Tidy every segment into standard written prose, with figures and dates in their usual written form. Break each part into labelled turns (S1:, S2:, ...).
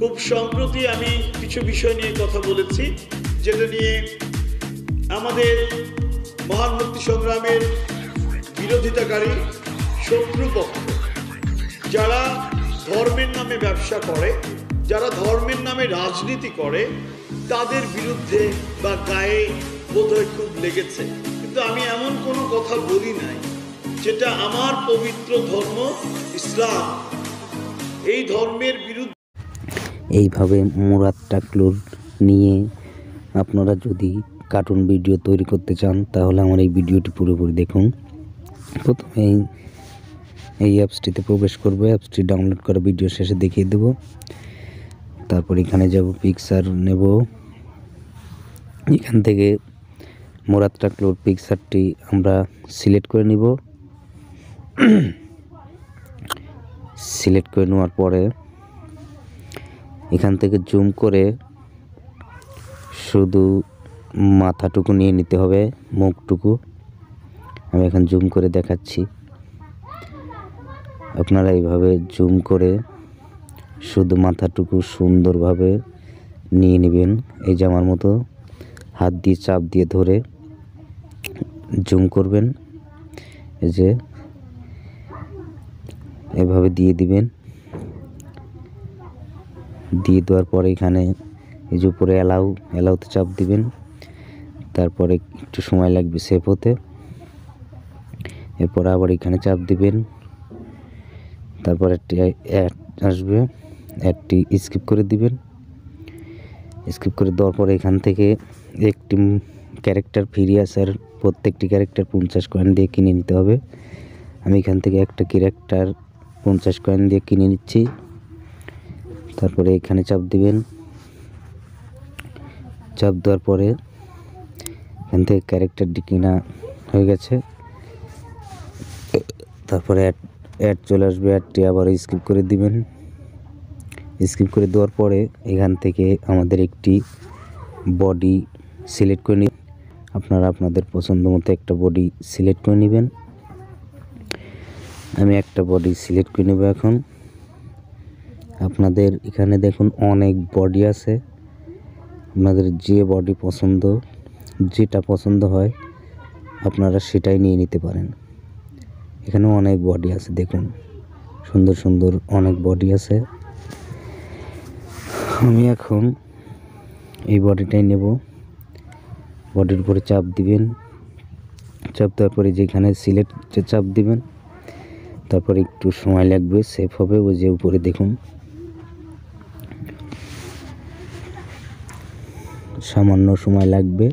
S1: খুব সম্প্রতি আমি কিছু বিষয় নিয়ে কথা বলেছি, যেটা নিয়ে আমাদের মহান মুক্তি সংগ্রামের বিরোধিতাকারী শত্রুপক্ষ, যারা ধর্মের নামে ব্যবসা করে, যারা ধর্মের নামে রাজনীতি করে, তাদের বিরুদ্ধে বা গায়ে বোধহয় খুব লেগেছে। কিন্তু আমি এমন কোনো কথা বলি নাই যেটা আমার পবিত্র ধর্ম ইসলাম, এই ধর্মের বিরুদ্ধে।
S2: এইভাবে মুরাদ টাকলুর নিয়ে আপনারা যদি কার্টুন ভিডিও তৈরি করতে চান তাহলে আমার এই ভিডিওটি পুরোপুরি দেখুন। প্রথমে এই অ্যাপসটিতে প্রবেশ করবো, অ্যাপসটি ডাউনলোড করা ভিডিও শেষে দেখিয়ে দেব। তারপর এখানে যাব, পিকচার নেব, এখান থেকে মুরাদ টাকলুর পিকচারটি আমরা সিলেক্ট করে নিব। সিলেক্ট করে নেওয়ার পরে এখান থেকে জুম করে শুধু মাথাটুকু নিয়ে নিতে হবে, মুখটুকু। আমি এখন জুম করে দেখাচ্ছি, আপনারা এইভাবে জুম করে শুধু মাথাটুকু সুন্দরভাবে নিয়ে নেবেন। এই যে আমার মতো হাত দিয়ে চাপ দিয়ে ধরে জুম করবেন, এই যে এভাবে দিয়ে দিবেন। দিয়ে দেওয়ার পরে এখানে এই যে উপরে অ্যালাউতে চাপ দিবেন। তারপরে একটু সময় লাগবে সেভ হতে। এরপর আবার এখানে চাপ দিবেন, তারপর একটি অ্যাড আসবে, অ্যাডটি স্কিপ করে দিবেন। স্কিপ করে দেওয়ার পরে এখান থেকে একটি ক্যারেক্টার ফ্রি আছে, আর প্রত্যেকটি ক্যারেক্টার 50 কয়েন দিয়ে কিনে নিতে হবে। আমি এখান থেকে একটা ক্যারেক্টার 50 কয়েন দিয়ে কিনে নিচ্ছি। তারপরে এখানে চাপ দিবেন, চাপ দেওয়ার পরে এখান থেকে ক্যারেক্টারটি কেনা হয়ে গেছে। তারপরে অ্যাড চলে আসবে, অ্যাডটি আবার স্কিপ করে দিবেন। স্কিপ করে দেওয়ার পরে এখান থেকে আমাদের একটি বডি সিলেক্ট করে নিন। আপনারা আপনাদের পছন্দ মতো একটা বডি সিলেক্ট করে নেবেন। আমি একটা বডি সিলেক্ট করে নেব। এখন আপনাদের এখানে দেখুন অনেক বডি আছে, আপনাদের যে বডি পছন্দ, যেটা পছন্দ হয় আপনারা সেটাই নিয়ে নিতে পারেন। এখানে অনেক বডি আছে, দেখুন সুন্দর সুন্দর অনেক বডি আছে। আমি এখন এই বডিটাই নেব। বডির উপরে চাপ দিবেন, চাপ দেওয়ার পরে যেখানে সিলেক্টে চাপ দিবেন। তারপর একটু সময় লাগবে, সেভ হবে। ওই যে উপরে দেখুন সামান্য সময় লাগবে।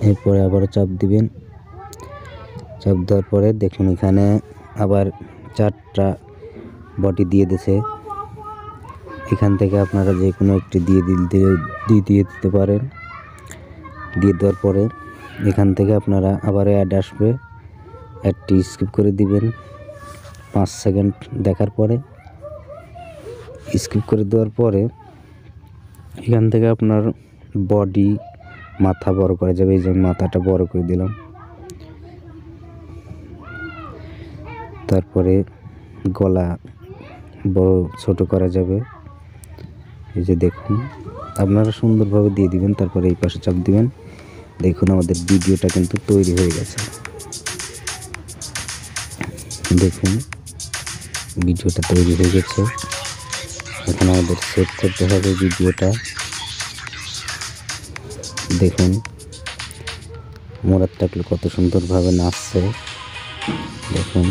S2: এরপরে আবারও চাপ দিবেন। চাপ দেওয়ার পরে দেখুন এখানে আবার 4টা বডি দিয়ে দিয়েছে। এখান থেকে আপনারা যে কোনো একটি দিয়ে দিতে পারেন। দিয়ে দেওয়ার পরে এখান থেকে আপনারা আবার অ্যাড আসবে, অ্যাডটি স্কিপ করে দিবেন 5 সেকেন্ড দেখার পরে। স্কিপ করে দেওয়ার পরে এখান থেকে আপনার বডি মাথা বড় করা যাবে। এই যে মাথাটা বড় করে দিলাম। তারপরে গলা বড় ছোট করা যাবে। এই যে দেখুন আপনারা সুন্দরভাবে দিয়ে দিবেন। তারপরে এই পাশে চাপ দিবেন। দেখুন আমাদের ভিডিওটা কিন্তু তৈরি হয়ে গেছে। দেখুন ভিডিওটা তৈরি হয়ে গেছে। এখন আমাদের সেভ করতে হবে ভিডিওটা। দেখুন মুরাদ টাকলু কত সুন্দরভাবে নাচছে, দেখুন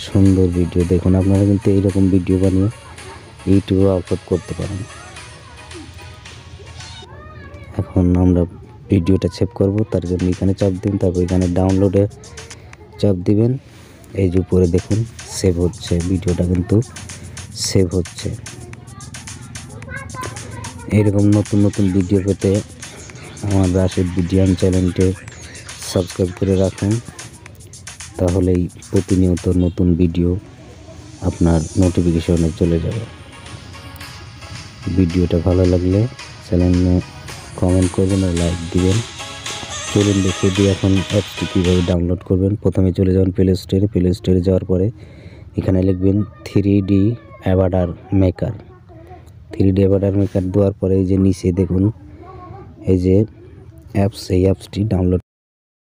S2: সুন্দর ভিডিও। দেখুন আপনারা কিন্তু এইরকম ভিডিও বানিয়ে ইউটিউবে আপলোড করতে পারেন। এখন আমরা ভিডিওটা সেভ করব, তার জন্য এখানে চাপ দিন। তারপর এখানে ডাউনলোডে চাপ দিবেন। এই যে উপরে দেখুন সেভ হচ্ছে, ভিডিওটা কিন্তু সেভ হচ্ছে। এইরকম নতুন নতুন ভিডিও পেতে আমার রাশেদ বিডিয়ান চ্যানেলটি সাবস্ক্রাইব করে রাখুন, তাহলেই প্রতিনিয়ত নতুন ভিডিও আপনার নোটিফিকেশনে চলে যাবে। ভিডিওটা ভালো লাগলে চ্যানেলে কমেন্ট করবেন আর লাইক দিবেন। চলুন দেখিয়ে দিই এখন অ্যাপসটি কীভাবে ডাউনলোড করবেন। প্রথমে চলে যাবেন প্লে স্টোরে। প্লে স্টোরে যাওয়ার পরে এখানে লিখবেন 3D Avatar maker. 3D Avatar maker দেওয়ার পরে এই যে নিচে দেখুন এই যে অ্যাপস, এই অ্যাপসটি ডাউনলোড